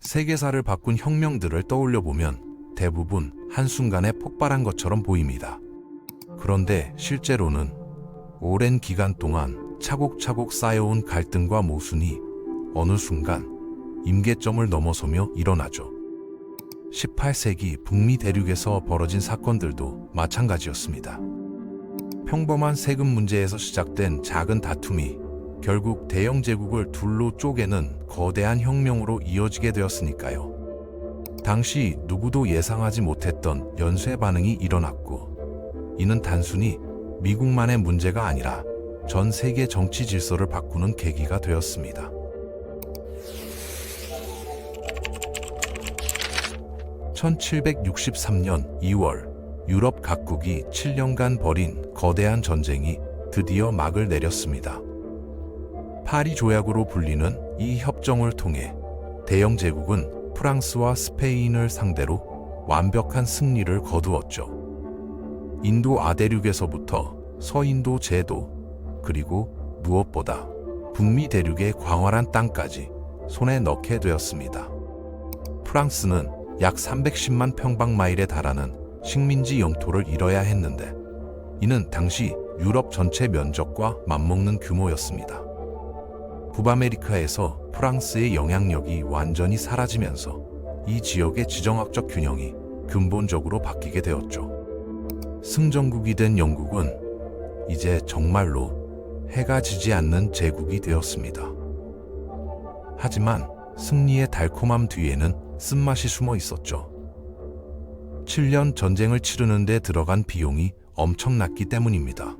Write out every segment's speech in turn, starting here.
세계사를 바꾼 혁명들을 떠올려 보면 대부분 한순간에 폭발한 것처럼 보입니다. 그런데 실제로는 오랜 기간 동안 차곡차곡 쌓여온 갈등과 모순이 어느 순간 임계점을 넘어서며 일어나죠. 18세기 북미 대륙에서 벌어진 사건들도 마찬가지였습니다. 평범한 세금 문제에서 시작된 작은 다툼이 결국 대영 제국을 둘로 쪼개는 거대한 혁명으로 이어지게 되었으니까요. 당시 누구도 예상하지 못했던 연쇄 반응이 일어났고, 이는 단순히 미국만의 문제가 아니라 전 세계 정치 질서를 바꾸는 계기가 되었습니다. 1763년 2월, 유럽 각국이 7년간 벌인 거대한 전쟁이 드디어 막을 내렸습니다. 파리 조약으로 불리는 이 협정을 통해 대영 제국은 프랑스와 스페인을 상대로 완벽한 승리를 거두었죠. 인도 아대륙에서부터 서인도 제도, 그리고 무엇보다 북미 대륙의 광활한 땅까지 손에 넣게 되었습니다. 프랑스는 약 310만 평방마일에 달하는 식민지 영토를 잃어야 했는데, 이는 당시 유럽 전체 면적과 맞먹는 규모였습니다. 북아메리카에서 프랑스의 영향력이 완전히 사라지면서 이 지역의 지정학적 균형이 근본적으로 바뀌게 되었죠. 승전국이 된 영국은 이제 정말로 해가 지지 않는 제국이 되었습니다. 하지만 승리의 달콤함 뒤에는 쓴맛이 숨어 있었죠. 7년 전쟁을 치르는 데 들어간 비용이 엄청났기 때문입니다.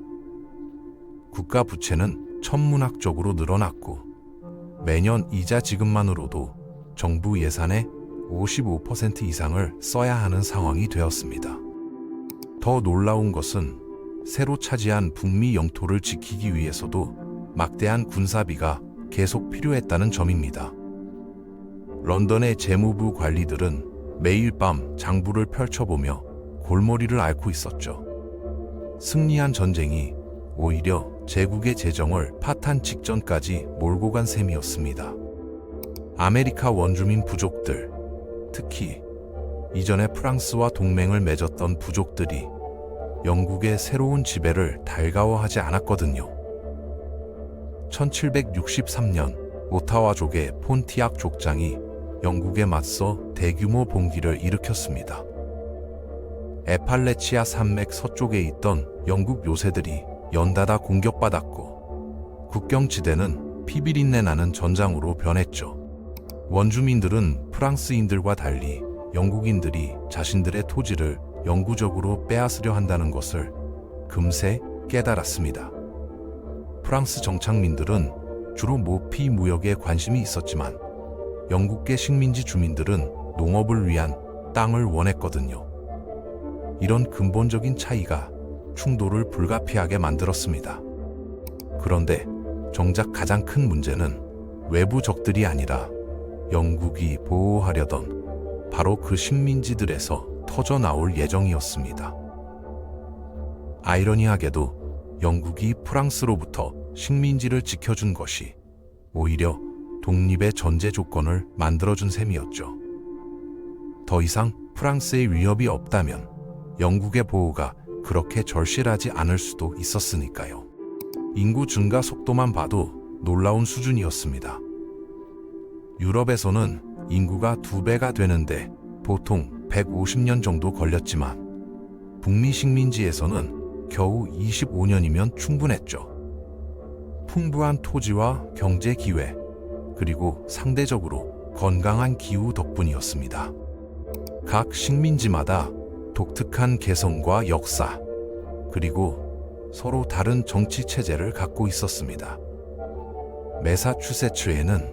국가 부채는 천문학적으로 늘어났고, 매년 이자 지급만으로도 정부 예산의 55% 이상을 써야 하는 상황이 되었습니다. 더 놀라운 것은 새로 차지한 북미 영토를 지키기 위해서도 막대한 군사비가 계속 필요했다는 점입니다. 런던의 재무부 관리들은 매일 밤 장부를 펼쳐보며 골머리를 앓고 있었죠. 승리한 전쟁이 오히려 제국의 재정을 파탄 직전까지 몰고 간 셈이었습니다. 아메리카 원주민 부족들, 특히 이전에 프랑스와 동맹을 맺었던 부족들이 영국의 새로운 지배를 달가워하지 않았거든요. 1763년 오타와족의 폰티악 족장이 영국에 맞서 대규모 봉기를 일으켰습니다. 에팔레치아 산맥 서쪽에 있던 영국 요새들이 연달아 공격받았고, 국경지대는 피비린내 나는 전장으로 변했죠. 원주민들은 프랑스인들과 달리 영국인들이 자신들의 토지를 영구적으로 빼앗으려 한다는 것을 금세 깨달았습니다. 프랑스 정착민들은 주로 모피 무역에 관심이 있었지만, 영국계 식민지 주민들은 농업을 위한 땅을 원했거든요. 이런 근본적인 차이가 충돌을 불가피하게 만들었습니다. 그런데 정작 가장 큰 문제는 외부 적들이 아니라 영국이 보호하려던 바로 그 식민지들에서 터져나올 예정이었습니다. 아이러니하게도 영국이 프랑스로부터 식민지를 지켜준 것이 오히려 독립의 전제 조건을 만들어준 셈이었죠. 더 이상 프랑스의 위협이 없다면 영국의 보호가 그렇게 절실하지 않을 수도 있었으니까요. 인구 증가 속도만 봐도 놀라운 수준이었습니다. 유럽에서는 인구가 2배가 되는데 보통 150년 정도 걸렸지만, 북미 식민지에서는 겨우 25년이면 충분했죠. 풍부한 토지와 경제 기회, 그리고 상대적으로 건강한 기후 덕분이었습니다. 각 식민지마다 독특한 개성과 역사, 그리고 서로 다른 정치 체제를 갖고 있었습니다. 매사추세츠에는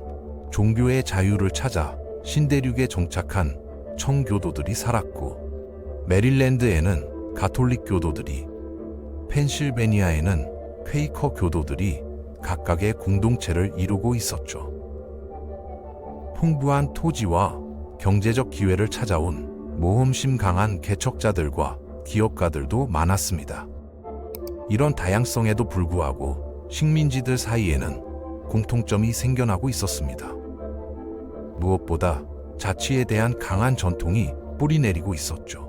종교의 자유를 찾아 신대륙에 정착한 청교도들이 살았고, 메릴랜드에는 가톨릭 교도들이, 펜실베니아에는 퀘이커 교도들이 각각의 공동체를 이루고 있었죠. 풍부한 토지와 경제적 기회를 찾아온 모험심 강한 개척자들과 기업가들도 많았습니다. 이런 다양성에도 불구하고 식민지들 사이에는 공통점이 생겨나고 있었습니다. 무엇보다 자치에 대한 강한 전통이 뿌리내리고 있었죠.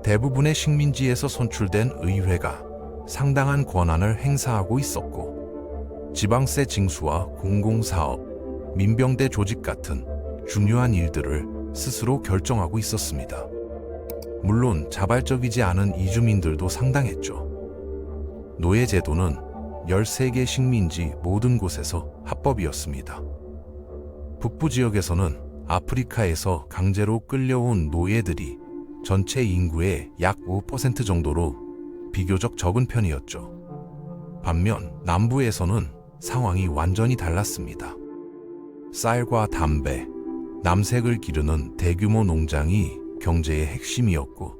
대부분의 식민지에서 선출된 의회가 상당한 권한을 행사하고 있었고, 지방세 징수와 공공사업, 민병대 조직 같은 중요한 일들을 스스로 결정하고 있었습니다. 물론 자발적이지 않은 이주민들도 상당했죠. 노예제도는 13개 식민지 모든 곳에서 합법이었습니다. 북부 지역에서는 아프리카에서 강제로 끌려온 노예들이 전체 인구의 약 5% 정도로 비교적 적은 편이었죠. 반면 남부에서는 상황이 완전히 달랐습니다. 쌀과 담배, 남색을 기르는 대규모 농장이 경제의 핵심이었고,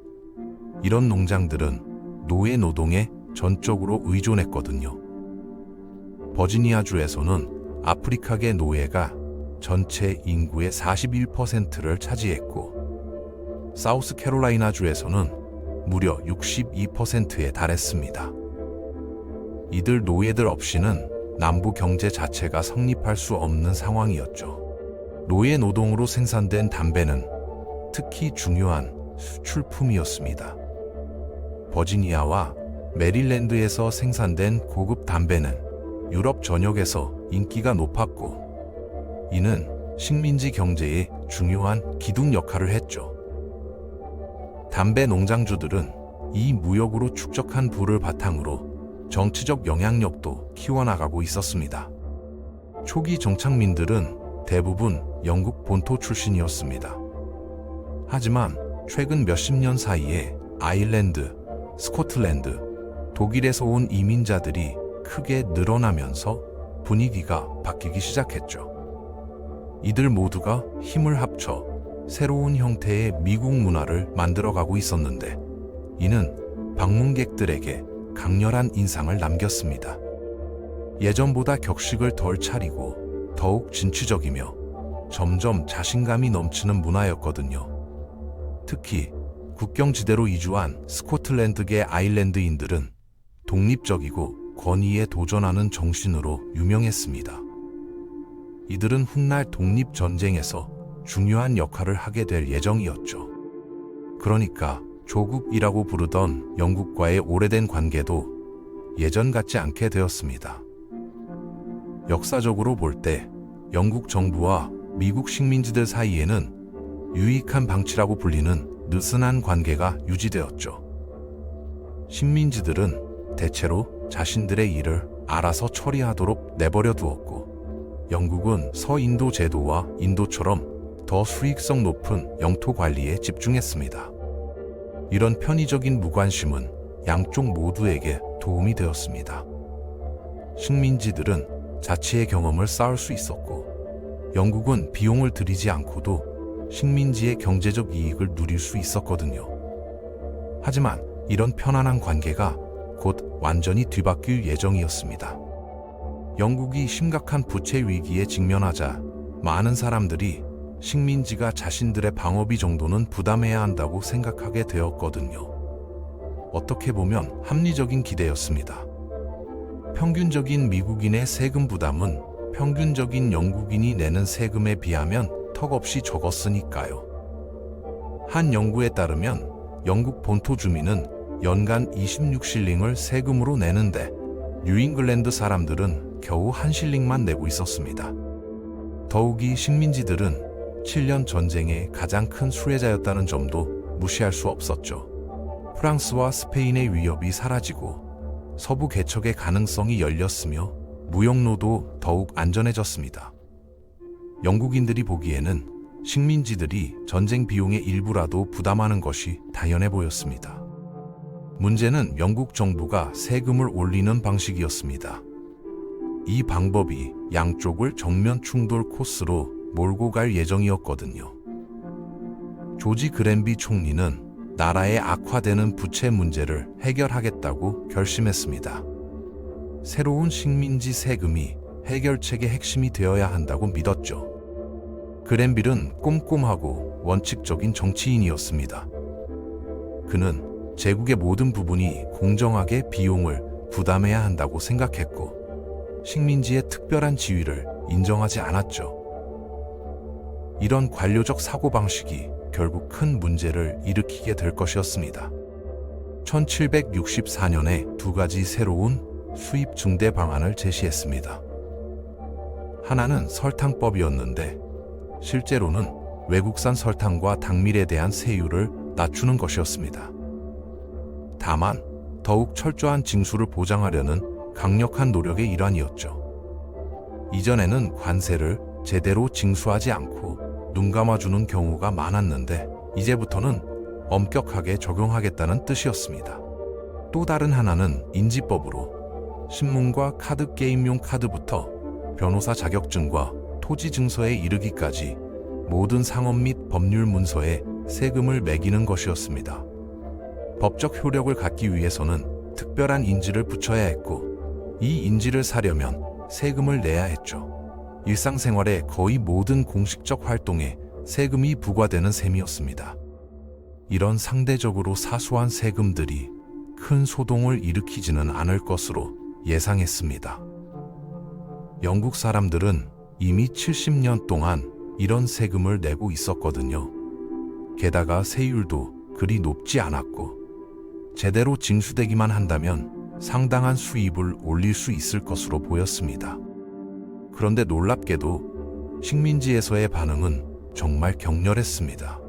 이런 농장들은 노예 노동에 전적으로 의존했거든요. 버지니아주에서는 아프리카계 노예가 전체 인구의 41%를 차지했고, 사우스캐롤라이나주에서는 무려 62%에 달했습니다. 이들 노예들 없이는 남부 경제 자체가 성립할 수 없는 상황이었죠. 노예 노동으로 생산된 담배는 특히 중요한 수출품이었습니다. 버지니아와 메릴랜드에서 생산된 고급 담배는 유럽 전역에서 인기가 높았고, 이는 식민지 경제에 중요한 기둥 역할을 했죠. 담배 농장주들은 이 무역으로 축적한 부를 바탕으로 정치적 영향력도 키워나가고 있었습니다. 초기 정착민들은 대부분 영국 본토 출신이었습니다. 하지만 최근 몇십 년 사이에 아일랜드, 스코틀랜드, 독일에서 온 이민자들이 크게 늘어나면서 분위기가 바뀌기 시작했죠. 이들 모두가 힘을 합쳐 새로운 형태의 미국 문화를 만들어가고 있었는데, 이는 방문객들에게 강렬한 인상을 남겼습니다. 예전보다 격식을 덜 차리고 더욱 진취적이며 점점 자신감이 넘치는 문화였거든요. 특히 국경지대로 이주한 스코틀랜드계 아일랜드인들은 독립적이고 권위에 도전하는 정신으로 유명했습니다. 이들은 훗날 독립전쟁에서 중요한 역할을 하게 될 예정이었죠. 그러니까 조국이라고 부르던 영국과의 오래된 관계도 예전 같지 않게 되었습니다. 역사적으로 볼 때 영국 정부와 미국 식민지들 사이에는 유익한 방치라고 불리는 느슨한 관계가 유지되었죠. 식민지들은 대체로 자신들의 일을 알아서 처리하도록 내버려 두었고, 영국은 서인도 제도와 인도처럼 더 수익성 높은 영토 관리에 집중했습니다. 이런 편의적인 무관심은 양쪽 모두에게 도움이 되었습니다. 식민지들은 자치의 경험을 쌓을 수 있었고, 영국은 비용을 들이지 않고도 식민지의 경제적 이익을 누릴 수 있었거든요. 하지만 이런 편안한 관계가 곧 완전히 뒤바뀔 예정이었습니다. 영국이 심각한 부채 위기에 직면하자 많은 사람들이 식민지가 자신들의 방어비 정도는 부담해야 한다고 생각하게 되었거든요. 어떻게 보면 합리적인 기대였습니다. 평균적인 미국인의 세금 부담은 평균적인 영국인이 내는 세금에 비하면 턱없이 적었으니까요. 한 연구에 따르면 영국 본토 주민은 연간 26실링을 세금으로 내는데 뉴잉글랜드 사람들은 겨우 1실링만 내고 있었습니다. 더욱이 식민지들은 7년 전쟁의 가장 큰 수혜자였다는 점도 무시할 수 없었죠. 프랑스와 스페인의 위협이 사라지고 서부 개척의 가능성이 열렸으며 무역로도 더욱 안전해졌습니다. 영국인들이 보기에는 식민지들이 전쟁 비용의 일부라도 부담하는 것이 당연해 보였습니다. 문제는 영국 정부가 세금을 올리는 방식이었습니다. 이 방법이 양쪽을 정면 충돌 코스로 몰고 갈 예정이었거든요. 조지 그랜비 총리는 나라의 악화되는 부채 문제를 해결하겠다고 결심했습니다. 새로운 식민지 세금이 해결책의 핵심이 되어야 한다고 믿었죠. 그랜빌은 꼼꼼하고 원칙적인 정치인이었습니다. 그는 제국의 모든 부분이 공정하게 비용을 부담해야 한다고 생각했고, 식민지의 특별한 지위를 인정하지 않았죠. 이런 관료적 사고방식이 결국 큰 문제를 일으키게 될 것이었습니다. 1764년에 두 가지 새로운 수입 증대 방안을 제시했습니다. 하나는 설탕법이었는데 실제로는 외국산 설탕과 당밀에 대한 세율을 낮추는 것이었습니다. 다만 더욱 철저한 징수를 보장하려는 강력한 노력의 일환이었죠. 이전에는 관세를 제대로 징수하지 않고 눈 감아주는 경우가 많았는데 이제부터는 엄격하게 적용하겠다는 뜻이었습니다. 또 다른 하나는 인지법으로 신문과 카드 게임용 카드부터 변호사 자격증과 토지 증서에 이르기까지 모든 상업 및 법률 문서에 세금을 매기는 것이었습니다. 법적 효력을 갖기 위해서는 특별한 인지를 붙여야 했고 이 인지를 사려면 세금을 내야 했죠. 일상생활의 거의 모든 공식적 활동에 세금이 부과되는 셈이었습니다. 이런 상대적으로 사소한 세금들이 큰 소동을 일으키지는 않을 것으로 예상했습니다. 영국 사람들은 이미 70년 동안 이런 세금을 내고 있었거든요. 게다가 세율도 그리 높지 않았고 제대로 징수되기만 한다면 상당한 수입을 올릴 수 있을 것으로 보였습니다. 그런데 놀랍게도 식민지에서의 반응은 정말 격렬했습니다.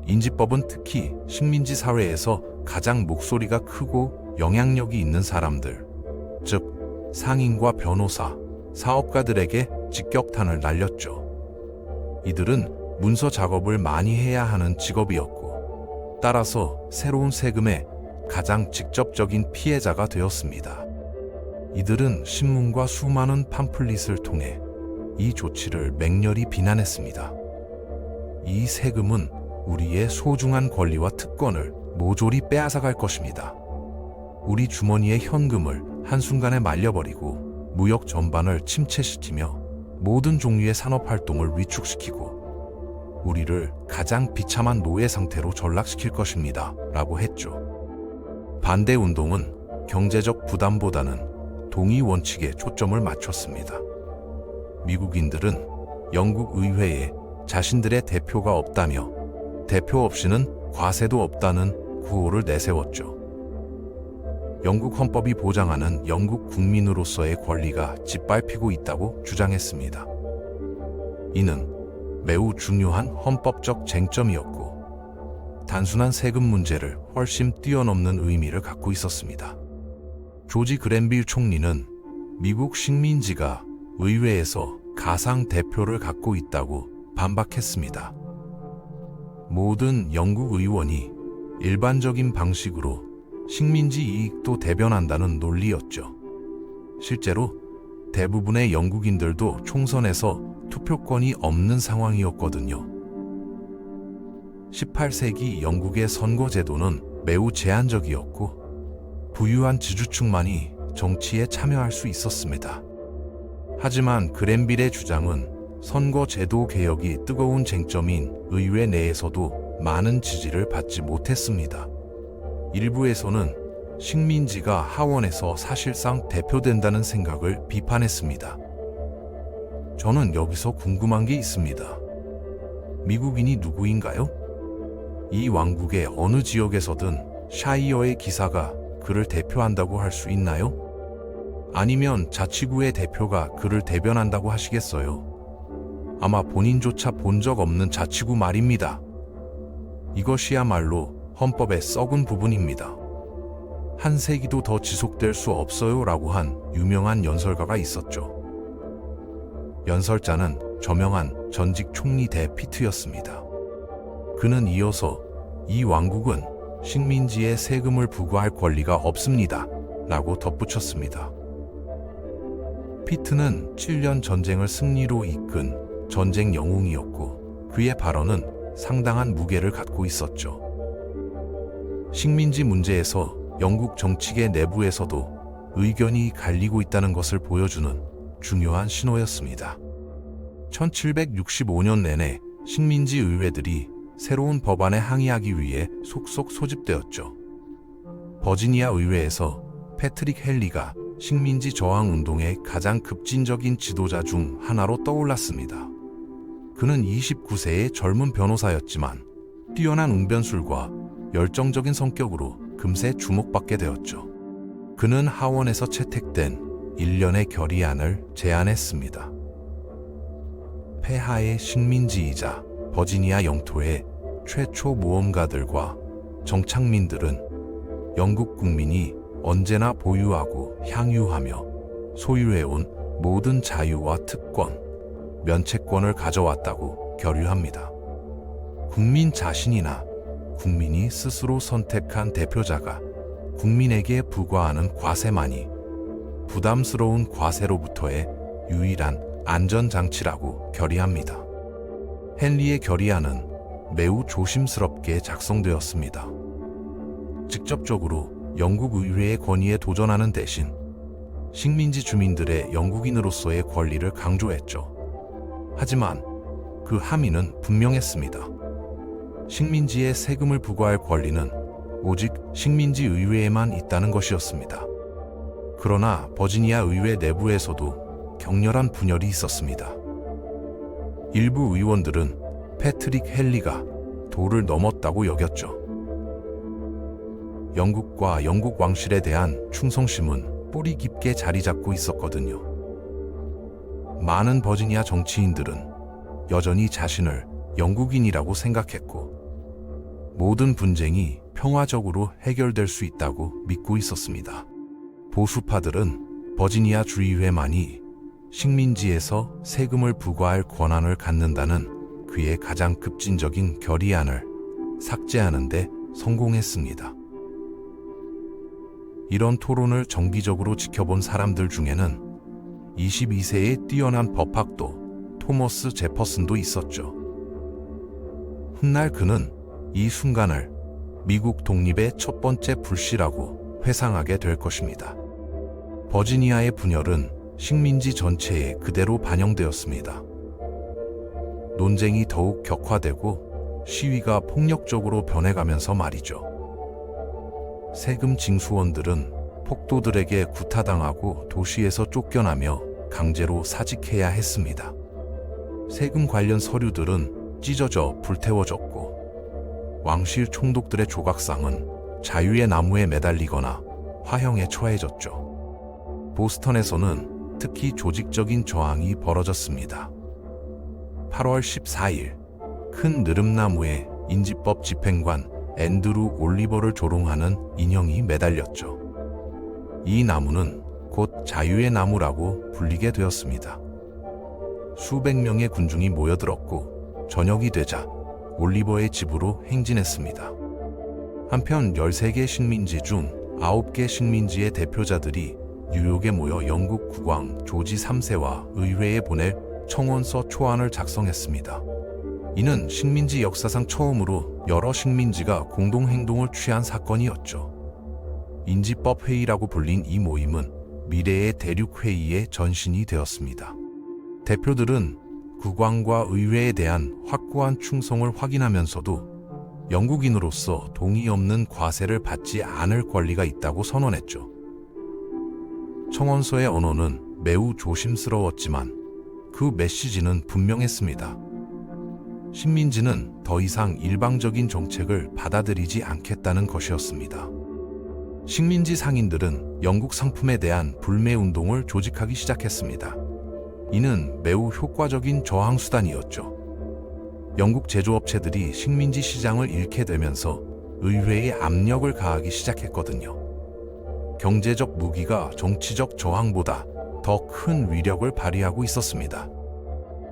인지법은 특히 식민지 사회에서 가장 목소리가 크고 영향력이 있는 사람들, 즉 상인과 변호사, 사업가들에게 직격탄을 날렸죠. 이들은 문서 작업을 많이 해야 하는 직업이었고 따라서 새로운 세금의 가장 직접적인 피해자가 되었습니다. 이들은 신문과 수많은 팜플릿을 통해 이 조치를 맹렬히 비난했습니다. 이 세금은 우리의 소중한 권리와 특권을 모조리 빼앗아갈 것입니다. 우리 주머니의 현금을 한순간에 말려버리고 무역 전반을 침체시키며 모든 종류의 산업활동을 위축시키고 우리를 가장 비참한 노예 상태로 전락시킬 것입니다. 라고 했죠. 반대 운동은 경제적 부담보다는 동의 원칙에 초점을 맞췄습니다. 미국인들은 영국 의회에 자신들의 대표가 없다며 대표 없이는 과세도 없다는 구호를 내세웠죠. 영국 헌법이 보장하는 영국 국민으로서의 권리가 짓밟히고 있다고 주장했습니다. 이는 매우 중요한 헌법적 쟁점이었고 단순한 세금 문제를 훨씬 뛰어넘는 의미를 갖고 있었습니다. 조지 그랜빌 총리는 미국 식민지가 의회에서 가상 대표를 갖고 있다고 반박했습니다. 모든 영국 의원이 일반적인 방식으로 식민지 이익도 대변한다는 논리였죠. 실제로 대부분의 영국인들도 총선에서 투표권이 없는 상황이었거든요. 18세기 영국의 선거 제도는 매우 제한적이었고 부유한 지주층만이 정치에 참여할 수 있었습니다. 하지만 그랜빌의 주장은 선거 제도 개혁이 뜨거운 쟁점인 의회 내에서도 많은 지지를 받지 못했습니다. 일부에서는 식민지가 하원에서 사실상 대표된다는 생각을 비판했습니다. 저는 여기서 궁금한 게 있습니다. 미국인이 누구인가요? 이 왕국의 어느 지역에서든 샤이어의 기사가 그를 대표한다고 할 수 있나요? 아니면 자치구의 대표가 그를 대변한다고 하시겠어요? 아마 본인조차 본 적 없는 자치구 말입니다. 이것이야말로 헌법의 썩은 부분입니다. 한 세기도 더 지속될 수 없어요 라고 한 유명한 연설가가 있었죠. 연설자는 저명한 전직 총리 대 피트였습니다. 그는 이어서 이 왕국은 식민지에 세금을 부과할 권리가 없습니다 라고 덧붙였습니다. 피트는 7년 전쟁을 승리로 이끈 전쟁 영웅이었고 그의 발언은 상당한 무게를 갖고 있었죠. 식민지 문제에서 영국 정치계 내부에서도 의견이 갈리고 있다는 것을 보여주는 중요한 신호였습니다. 1765년 내내 식민지 의회들이 새로운 법안에 항의하기 위해 속속 소집되었죠. 버지니아 의회에서 패트릭 헨리가 식민지 저항 운동의 가장 급진적인 지도자 중 하나로 떠올랐습니다. 그는 29세의 젊은 변호사였지만 뛰어난 웅변술과 열정적인 성격으로 금세 주목받게 되었죠. 그는 하원에서 채택된 일련의 결의안을 제안했습니다. 폐하의 식민지이자 버지니아 영토의 최초 모험가들과 정착민들은 영국 국민이 언제나 보유하고 향유하며 소유해온 모든 자유와 특권, 면책권을 가져왔다고 결의합니다. 국민 자신이나 국민이 스스로 선택한 대표자가 국민에게 부과하는 과세만이 부담스러운 과세로부터의 유일한 안전장치라고 결의합니다. 헨리의 결의안은 매우 조심스럽게 작성되었습니다. 직접적으로 영국 의회의 권위에 도전하는 대신 식민지 주민들의 영국인으로서의 권리를 강조했죠. 하지만 그 함의는 분명했습니다. 식민지에 세금을 부과할 권리는 오직 식민지 의회에만 있다는 것이었습니다. 그러나 버지니아 의회 내부에서도 격렬한 분열이 있었습니다. 일부 의원들은 패트릭 헨리가 도를 넘었다고 여겼죠. 영국과 영국 왕실에 대한 충성심은 뿌리 깊게 자리 잡고 있었거든요. 많은 버지니아 정치인들은 여전히 자신을 영국인이라고 생각했고 모든 분쟁이 평화적으로 해결될 수 있다고 믿고 있었습니다. 보수파들은 버지니아 주의회만이 식민지에서 세금을 부과할 권한을 갖는다는 그의 가장 급진적인 결의안을 삭제하는 데 성공했습니다. 이런 토론을 정기적으로 지켜본 사람들 중에는 22세의 뛰어난 법학도 토머스 제퍼슨도 있었죠. 훗날 그는 이 순간을 미국 독립의 첫 번째 불씨라고 회상하게 될 것입니다. 버지니아의 분열은 식민지 전체에 그대로 반영되었습니다. 논쟁이 더욱 격화되고 시위가 폭력적으로 변해가면서 말이죠. 세금 징수원들은 폭도들에게 구타당하고 도시에서 쫓겨나며 강제로 사직해야 했습니다. 세금 관련 서류들은 찢어져 불태워졌고 왕실 총독들의 조각상은 자유의 나무에 매달리거나 화형에 처해졌죠. 보스턴에서는 특히 조직적인 저항이 벌어졌습니다. 8월 14일 큰 느릅나무에 인지법 집행관 앤드루 올리버를 조롱하는 인형이 매달렸죠. 이 나무는 곧 자유의 나무라고 불리게 되었습니다. 수백 명의 군중이 모여들었고 저녁이 되자 올리버의 집으로 행진했습니다. 한편 13개 식민지 중 9개 식민지의 대표자들이 뉴욕에 모여 영국 국왕 조지 3세와 의회에 보낼 청원서 초안을 작성했습니다. 이는 식민지 역사상 처음으로 여러 식민지가 공동행동을 취한 사건이었죠. 인지법 회의라고 불린 이 모임은 미래의 대륙회의의 전신이 되었습니다. 대표들은 국왕과 의회에 대한 확고한 충성을 확인하면서도 영국인으로서 동의 없는 과세를 받지 않을 권리가 있다고 선언했죠. 청원서의 언어는 매우 조심스러웠지만 그 메시지는 분명했습니다. 식민지는 더 이상 일방적인 정책을 받아들이지 않겠다는 것이었습니다. 식민지 상인들은 영국 상품에 대한 불매 운동을 조직하기 시작했습니다. 이는 매우 효과적인 저항 수단이었죠. 영국 제조업체들이 식민지 시장을 잃게 되면서 의회에 압력을 가하기 시작했거든요. 경제적 무기가 정치적 저항보다 더 큰 위력을 발휘하고 있었습니다.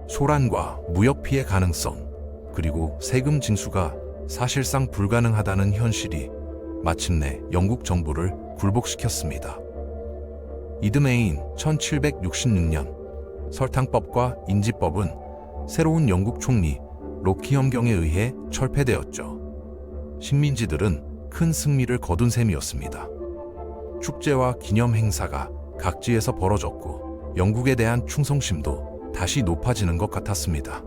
소란과 무역 피해 가능성, 그리고 세금 징수가 사실상 불가능하다는 현실이 마침내 영국 정부를 굴복시켰습니다. 이듬해인 1766년 설탕법과 인지법은 새로운 영국 총리 로키엄경에 의해 철폐되었죠. 식민지들은 큰 승리를 거둔 셈이었습니다. 축제와 기념 행사가 각지에서 벌어졌고 영국에 대한 충성심도 다시 높아지는 것 같았습니다.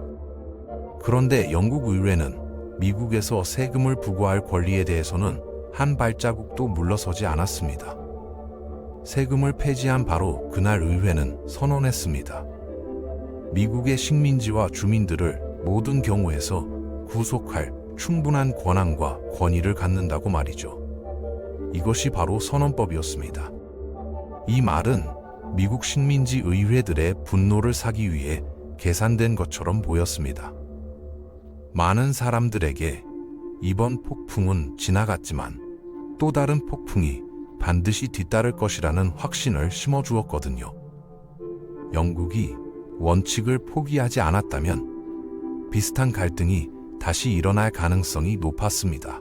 그런데 영국 의회는 미국에서 세금을 부과할 권리에 대해서는 한 발자국도 물러서지 않았습니다. 세금을 폐지한 바로 그날 의회는 선언했습니다. 미국의 식민지와 주민들을 모든 경우에서 구속할 충분한 권한과 권위를 갖는다고 말이죠. 이것이 바로 선언법이었습니다. 이 말은 미국 식민지 의회들의 분노를 사기 위해 계산된 것처럼 보였습니다. 많은 사람들에게 이번 폭풍은 지나갔지만 또 다른 폭풍이 반드시 뒤따를 것이라는 확신을 심어주었거든요. 영국이 원칙을 포기하지 않았다면 비슷한 갈등이 다시 일어날 가능성이 높았습니다.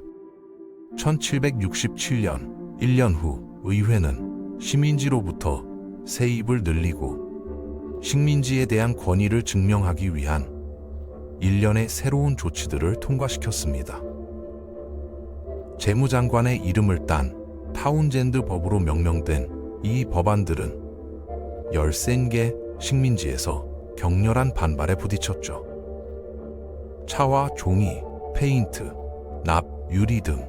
1767년 1년 후 의회는 식민지로부터 세입을 늘리고 식민지에 대한 권위를 증명하기 위한 일련의 새로운 조치들을 통과시켰습니다. 재무장관의 이름을 딴 타운젠드 법으로 명명된 이 법안들은 13개 식민지에서 격렬한 반발에 부딪혔죠. 차와 종이, 페인트, 납, 유리 등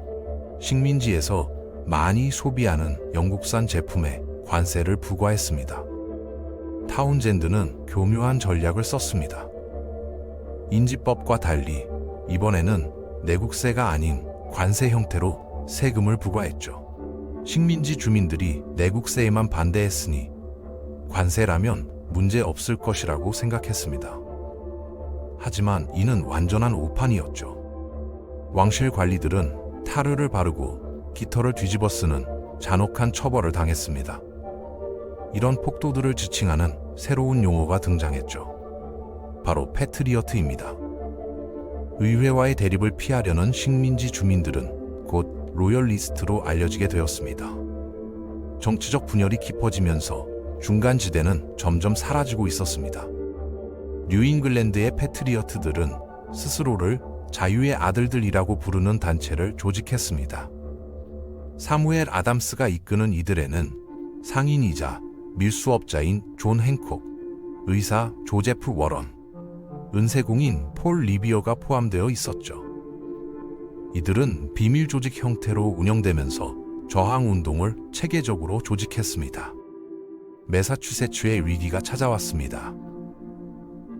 식민지에서 많이 소비하는 영국산 제품에 관세를 부과했습니다. 타운젠드는 교묘한 전략을 썼습니다. 인지법과 달리 이번에는 내국세가 아닌 관세 형태로 세금을 부과했죠. 식민지 주민들이 내국세에만 반대했으니 관세라면 문제 없을 것이라고 생각했습니다. 하지만 이는 완전한 오판이었죠. 왕실 관리들은 타르를 바르고 깃털을 뒤집어 쓰는 잔혹한 처벌을 당했습니다. 이런 폭도들을 지칭하는 새로운 용어가 등장했죠. 바로 패트리어트입니다. 의회와의 대립을 피하려는 식민지 주민들은 곧 로열리스트로 알려지게 되었습니다. 정치적 분열이 깊어지면서 중간 지대는 점점 사라지고 있었습니다. 뉴잉글랜드의 패트리어트들은 스스로를 자유의 아들들이라고 부르는 단체를 조직했습니다. 사무엘 아담스가 이끄는 이들에는 상인이자 밀수업자인 존 행콕, 의사 조제프 워런, 은세공인 폴 리비어가 포함되어 있었죠. 이들은 비밀 조직 형태로 운영되면서 저항운동을 체계적으로 조직했습니다. 매사추세츠의 위기가 찾아왔습니다.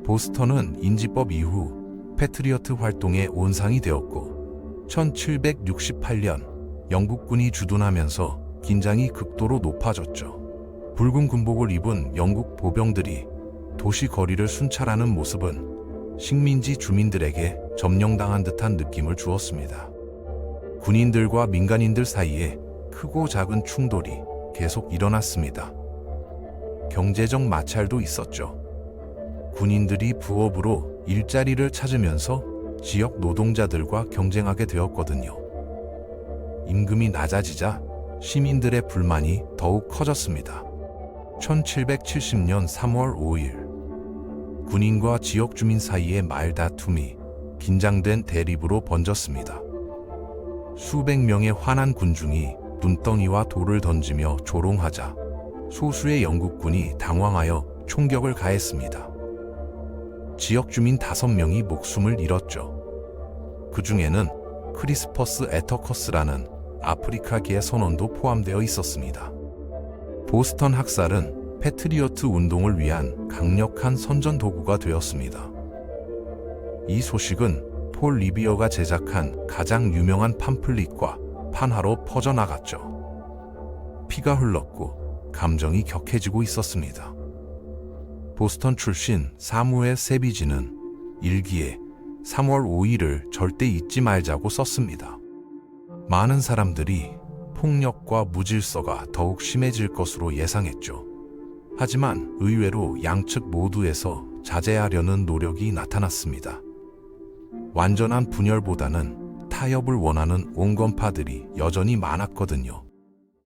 보스턴은 인지법 이후 패트리어트 활동의 온상이 되었고 1768년 영국군이 주둔하면서 긴장이 극도로 높아졌죠. 붉은 군복을 입은 영국 보병들이 도시 거리를 순찰하는 모습은 식민지 주민들에게 점령당한 듯한 느낌을 주었습니다. 군인들과 민간인들 사이에 크고 작은 충돌이 계속 일어났습니다. 경제적 마찰도 있었죠. 군인들이 부업으로 일자리를 찾으면서 지역 노동자들과 경쟁하게 되었거든요. 임금이 낮아지자 시민들의 불만이 더욱 커졌습니다. 1770년 3월 5일 군인과 지역 주민 사이의 말다툼이 긴장된 대립으로 번졌습니다. 수백 명의 화난 군중이 눈덩이와 돌을 던지며 조롱하자 소수의 영국군이 당황하여 총격을 가했습니다. 지역 주민 5명이 목숨을 잃었죠. 그 중에는 크리스퍼스 애터커스라는 아프리카계 선원도 포함되어 있었습니다. 보스턴 학살은 패트리어트 운동을 위한 강력한 선전 도구가 되었습니다. 이 소식은 폴 리비어가 제작한 가장 유명한 팜플릿과 판화로 퍼져나갔죠. 피가 흘렀고 감정이 격해지고 있었습니다. 보스턴 출신 사무엘 세비지는 일기에 3월 5일을 절대 잊지 말자고 썼습니다. 많은 사람들이 폭력과 무질서가 더욱 심해질 것으로 예상했죠. 하지만 의외로 양측 모두에서 자제하려는 노력이 나타났습니다. 완전한 분열보다는 타협을 원하는 온건파들이 여전히 많았거든요.